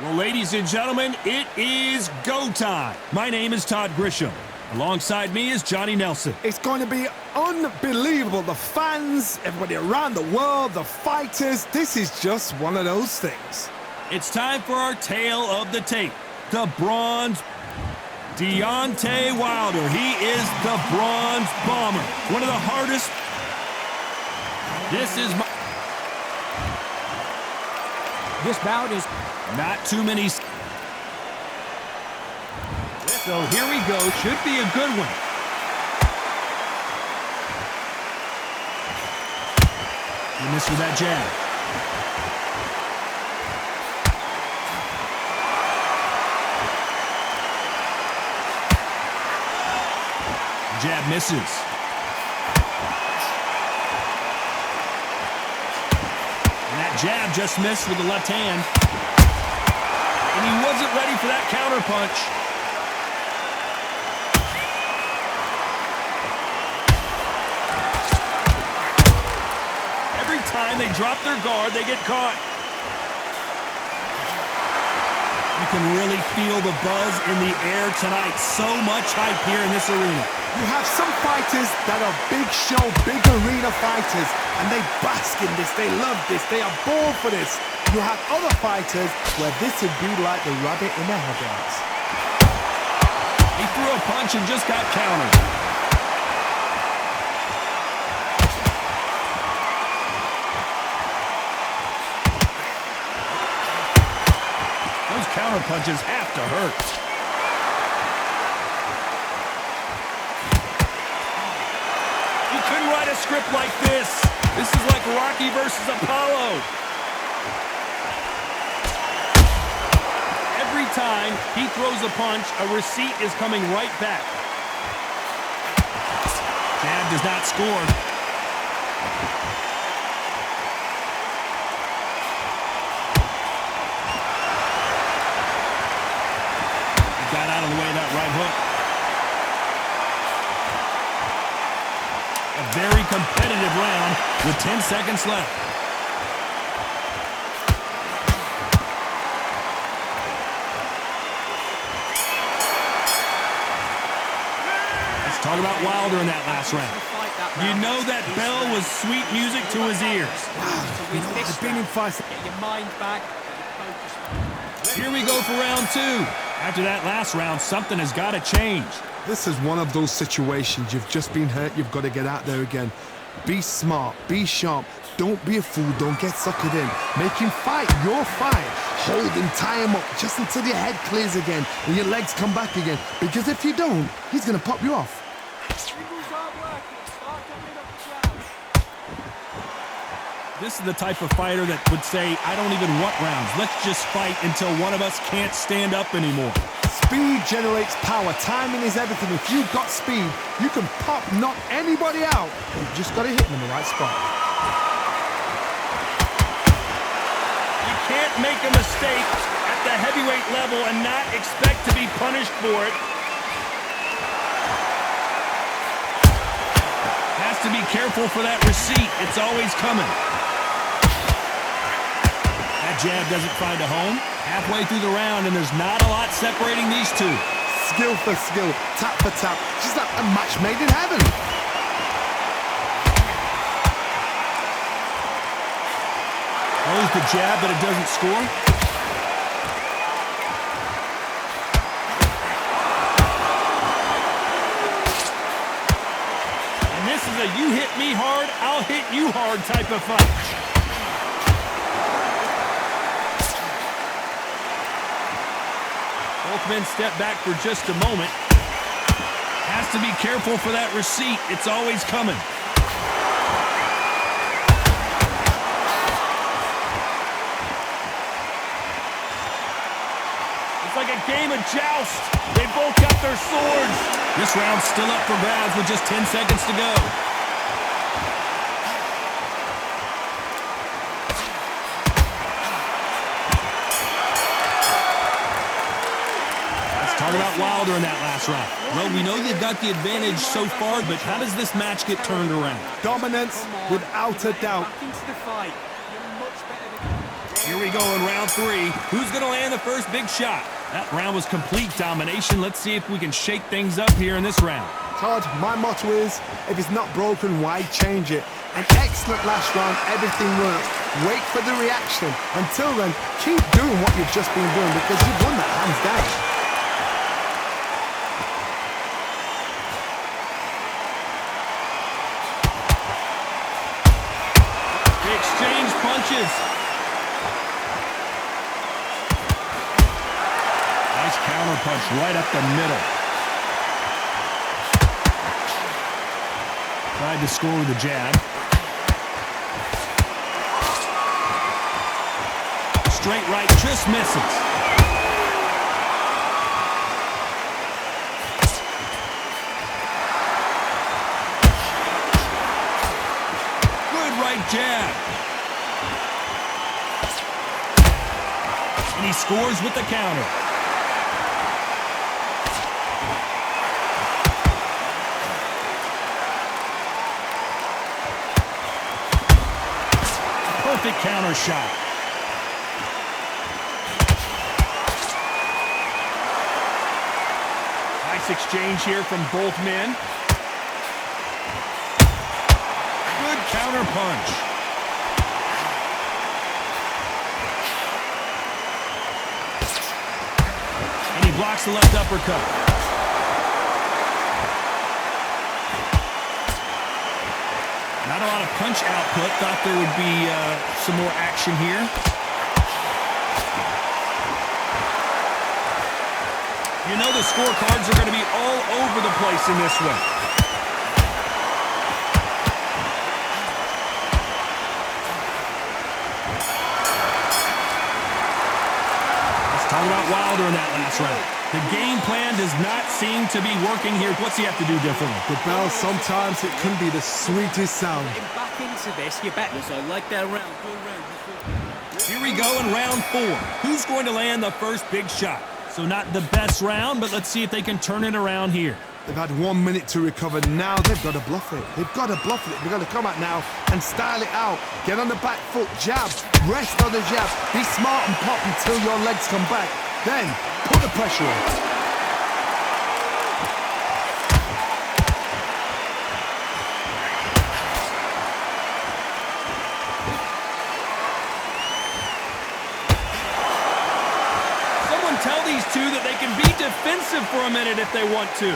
Well, ladies and gentlemen, it is go time. My name is Todd Grisham. Alongside me is Johnny Nelson. It's going to be unbelievable. The fans, everybody around the world, the fighters. This is just one of those things. It's time for our tale of the tape. The bronze Deontay Wilder. He is the bronze bomber. One of the hardest. This bout is not too many. So here we go. Should be a good one. He missed with that jab. Jab misses. And that jab just missed with the left hand. And he wasn't ready for that counter punch. Every time they drop their guard, they get caught. You can really feel the buzz in the air tonight. So much hype here in this arena. You have some fighters that are big show, big arena fighters, and they bask in this, they love this, they are born for this. You have other fighters where this would be like the rabbit in the headlights. He threw a punch and just got countered. Those counter punches have to hurt. Couldn't write a script like this. This is like Rocky versus Apollo. Every time he throws a punch, a receipt is coming right back. Jab does not score. He got out of the way of that right hook. A very competitive round with 10 seconds left. Let's talk about Wilder in that last round. You know that bell was sweet music to his ears. Wow, I've been in fights. Get your mind back. Here we go for round two. After that last round, something has got to change. This is one of those situations. You've just been hurt. You've got to get out there again. Be smart. Be sharp. Don't be a fool. Don't get suckered in. Make him fight your fight. Hold him, tie him up just until your head clears again and your legs come back again. Because if you don't, he's going to pop you off. This is the type of fighter that would say, I don't even want rounds. Let's just fight until one of us can't stand up anymore. Speed generates power. Timing is everything. If you've got speed, you can knock anybody out. You've just got to hit them in the right spot. You can't make a mistake at the heavyweight level and not expect to be punished for it. Has to be careful for that receipt. It's always coming. That jab doesn't find a home. Halfway through the round, and there's not a lot separating these two. Skill for skill, tap for tap. Just like a match made in heaven. Throws the jab, but it doesn't score. And this is a you hit me hard, I'll hit you hard type of fight. Both men step back for just a moment. Has to be careful for that receipt. It's always coming. It's like a game of joust. They both got their swords. This round's still up for grabs with just 10 seconds to go. Talk about Wilder in that last round. Well, we know they've got the advantage so far, but how does this match get turned around? Dominance, without a doubt. Back into the fight. You're much better than... Here we go in round 3. Who's going to land the first big shot? That round was complete domination. Let's see if we can shake things up here in this round. Todd, my motto is, if it's not broken, why change it? An excellent last round, everything works. Wait for the reaction. Until then, keep doing what you've just been doing because you've won that hands down. They exchange punches. Nice counter punch right up the middle. Tried to score with a jab. Straight right, just misses. Good right jab. And he scores with the counter. Perfect counter shot. Nice exchange here from both men. Good counter punch. And he blocks the left uppercut. Not a lot of punch output. Thought there would be some more action here. You know the scorecards are going to be all over the place in this one. Let's talk about Wilder in that last round. The game plan does not seem to be working here. What's he have to do differently? The bell, sometimes it can be the sweetest sound. Getting back into this, you bet. I like that round. Good round. Here we go in round 4. Who's going to land the first big shot? So not the best round, but let's see if they can turn it around here. They've had 1 minute to recover. Now they've got to bluff it. They've got to bluff it. They've got to come out now and style it out. Get on the back foot, jab, rest on the jab. Be smart and pop until your legs come back. Then put the pressure on. Tell these two that they can be defensive for a minute if they want to.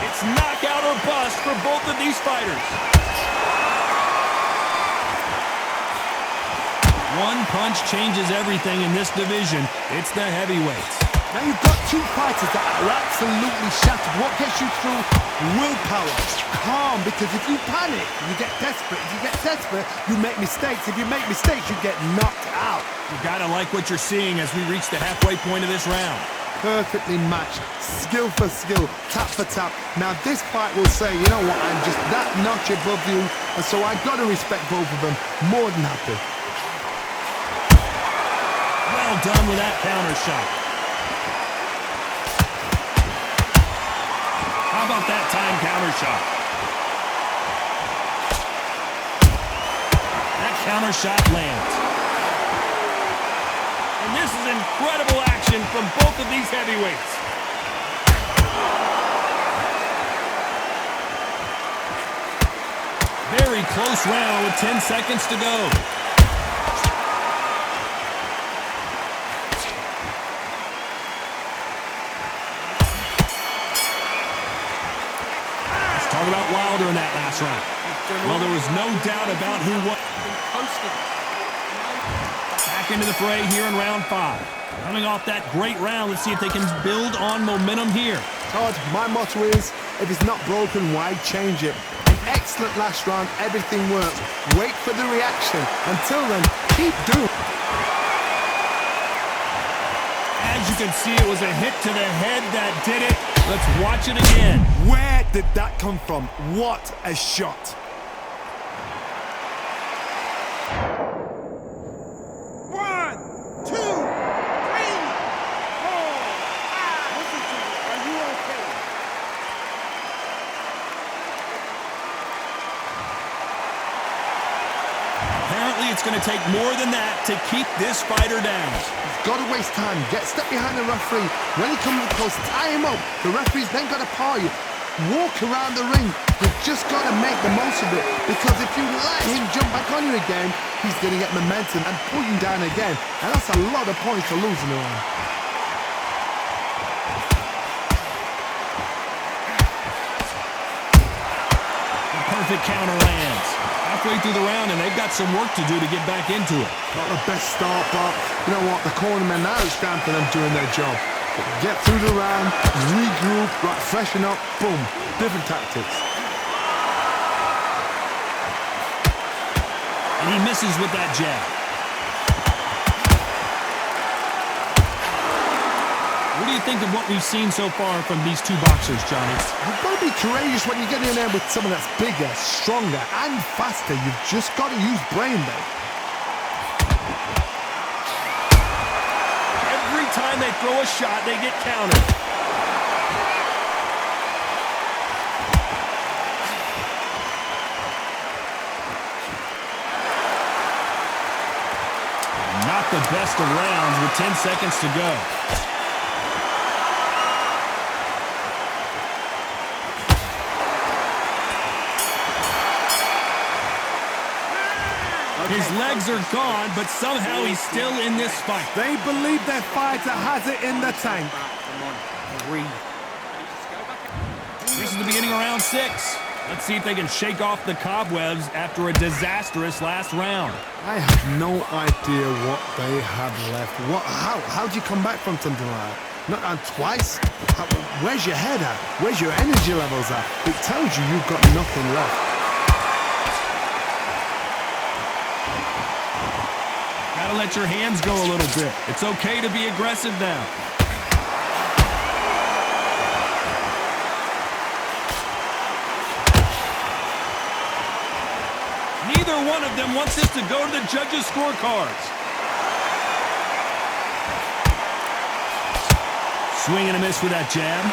It's knockout or bust for both of these fighters. One punch changes everything in this division. It's the heavyweights. Now you've got two fighters that are absolutely shattered. What gets you through? Willpower. Calm, because if you panic, you get desperate. If you get desperate, you make mistakes. If you make mistakes, you get knocked out. You gotta like what you're seeing as we reach the halfway point of this round. Perfectly matched. Skill for skill. Tap for tap. Now this fight will say, you know what, I'm just that notch above you, and so I've got to respect both of them. More than happy. Well done with that counter shot. How about that time counter shot? That counter shot lands. And this is incredible action from both of these heavyweights. Very close round with 10 seconds to go. Talk about Wilder in that last round. Well, there was no doubt about who won. Back into the fray here in round 5. Coming off that great round, let's see if they can build on momentum here. Todd, my motto is, if it's not broken, why change it? An excellent last round, everything works. Wait for the reaction. Until then, keep doing. As you can see, it was a hit to the head that did it. Let's watch it again. Where did that come from? What a shot. One, two, three, four, five. Listen to me. Are you okay? Unfortunately, it's going to take more than that to keep this fighter down. Got to waste time. Get step behind the referee. When he comes close, tie him up. The referee's then got to paw you. Walk around the ring. You've just got to make the most of it. Because if you let him jump back on you again, he's going to get momentum and pull you down again. And that's a lot of points to lose in the round. The perfect counter lands. Halfway through the round, and they've got some work to do to get back into it. Not the best start, but you know what? The cornermen, now it's down to them doing their job. Get through the round, regroup, right, freshen up, boom. Different tactics. And he misses with that jab. What do you think of what we've seen so far from these two boxers, Johnny? You've got to be courageous when you get in there with someone that's bigger, stronger, and faster. You've just got to use brain there. Every time they throw a shot, they get countered. Not the best of rounds with 10 seconds to go. His legs are gone, but somehow he's still in this fight. They believe their fighter has it in the tank. Come on, breathe. This is the beginning of round 6. Let's see if they can shake off the cobwebs after a disastrous last round. I have no idea what they have left. How do you come back from something like that? Not on twice? Where's your head at? Where's your energy levels at? It tells you you've got nothing left. Gotta let your hands go a little bit. It's okay to be aggressive now. Neither one of them wants this to go to the judges' scorecards. Swing and a miss with that jab.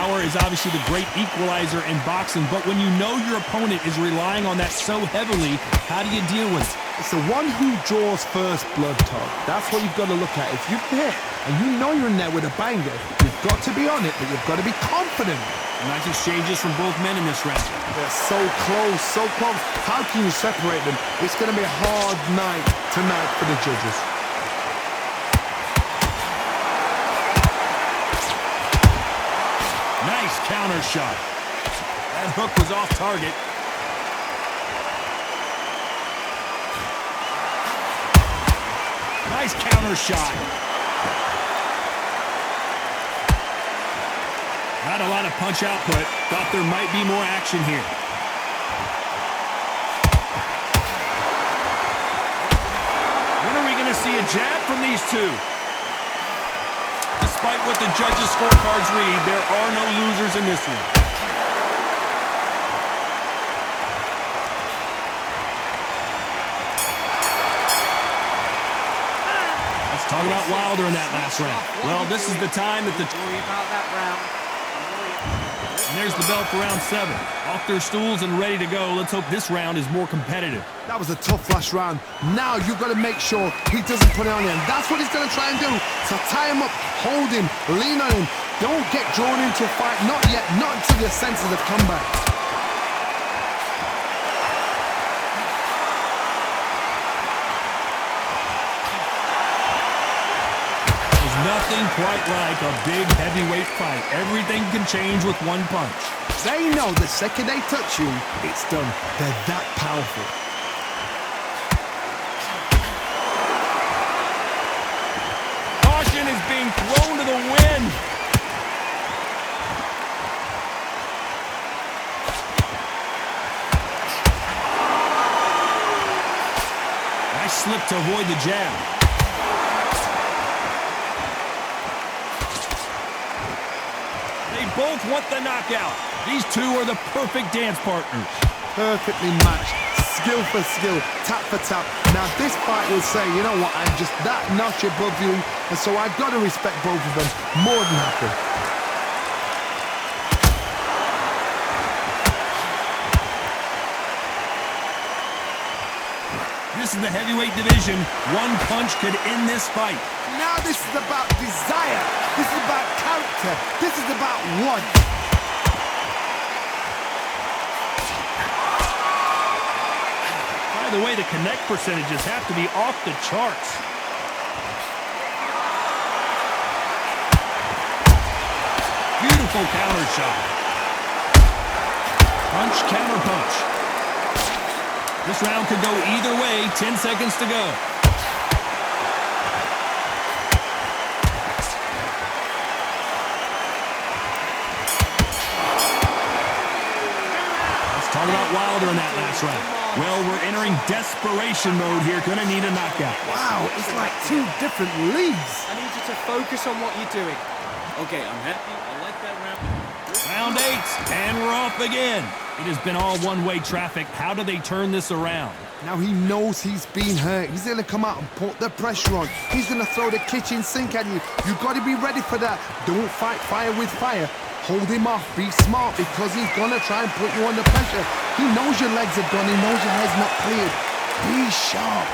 Power is obviously the great equalizer in boxing, but when you know your opponent is relying on that so heavily, how do you deal with it? It's the one who draws first blood, Todd. That's what you've got to look at. If you hit and you know you're in there with a banger, you've got to be on it, but you've got to be confident. Nice exchanges from both men in this round. They're so close, so close. How can you separate them? It's going to be a hard night tonight for the judges. Nice counter shot. That hook was off target. Nice counter shot. Not a lot of punch output. Thought there might be more action here. When are we going to see a jab from these two? Despite what the judges' scorecards read, there are no losers in this one. Let's talk about Wilder in that last round. Well, this is the time that Worry about that round. And there's the bell for round 7. Off their stools and ready to go. Let's hope this round is more competitive. That was a tough last round. Now you've got to make sure he doesn't put it on you. And that's what he's going to try and do. So tie him up, hold him, lean on him. Don't get drawn into a fight. Not yet. Not until your senses have come back. Nothing quite like a big heavyweight fight. Everything can change with one punch. They know the second they touch you, it's done. They're that powerful. Caution is being thrown to the wind. Nice slip to avoid the jab. Both want the knockout. These two are the perfect dance partners. Perfectly matched. Skill for skill. Tap for tap. Now this fight will say, you know what, I'm just that notch above you. And so I've got to respect both of them more than happy. This is the heavyweight division. One punch could end this fight. Now this is about desire. This is about character. This is about one. By the way, the connect percentages have to be off the charts. Beautiful counter shot. Punch, counter punch. This round could go either way. 10 seconds to go. Let's talk about Wilder in that last round. Well, we're entering desperation mode here. Gonna need a knockout. Wow, it's like two different leagues. I need you to focus on what you're doing. Okay, I'm happy. I like that round. Round 8, and we're off again. It has been all one-way traffic. How do they turn this around? Now he knows he's been hurt. He's going to come out and put the pressure on. He's going to throw the kitchen sink at you. You've got to be ready for that. Don't fight fire with fire. Hold him off. Be smart because he's going to try and put you under pressure. He knows your legs are done. He knows your head's not cleared. Be sharp.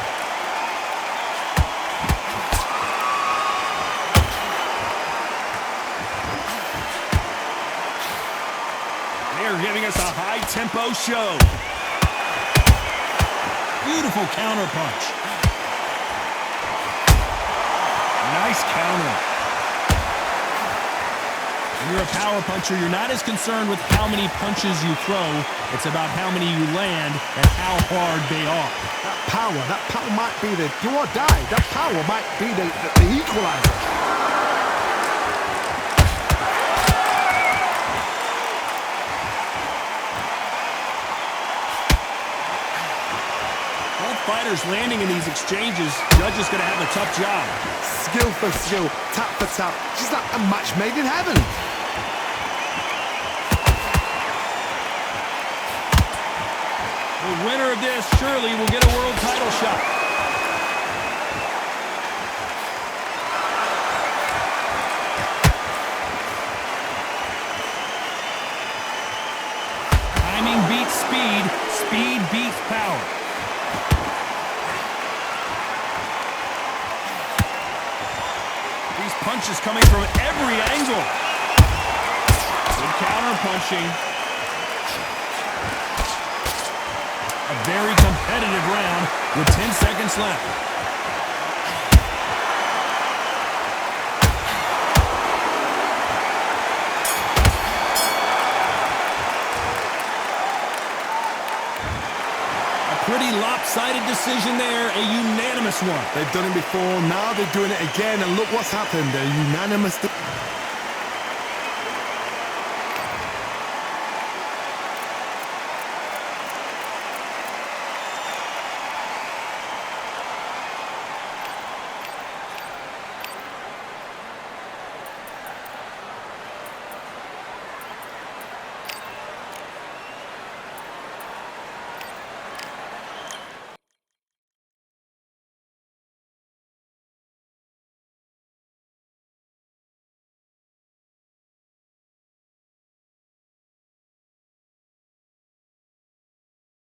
They're giving us a high-tempo show. Beautiful counter punch. Nice counter. When you're a power puncher, you're not as concerned with how many punches you throw. It's about how many you land and how hard they are. That power might be the do or die. That power might be the equalizer. Fighters landing in these exchanges, judges gonna have a tough job. Skill for skill, tap for tap, just like a match made in heaven. The winner of this surely will get a world title shot. Timing beats speed, speed beats power. Punches coming from every angle. Good counter punching. A very competitive round with 10 seconds left. Pretty lopsided decision there, a unanimous one. They've done it before, now they're doing it again, and look what's happened, a unanimous...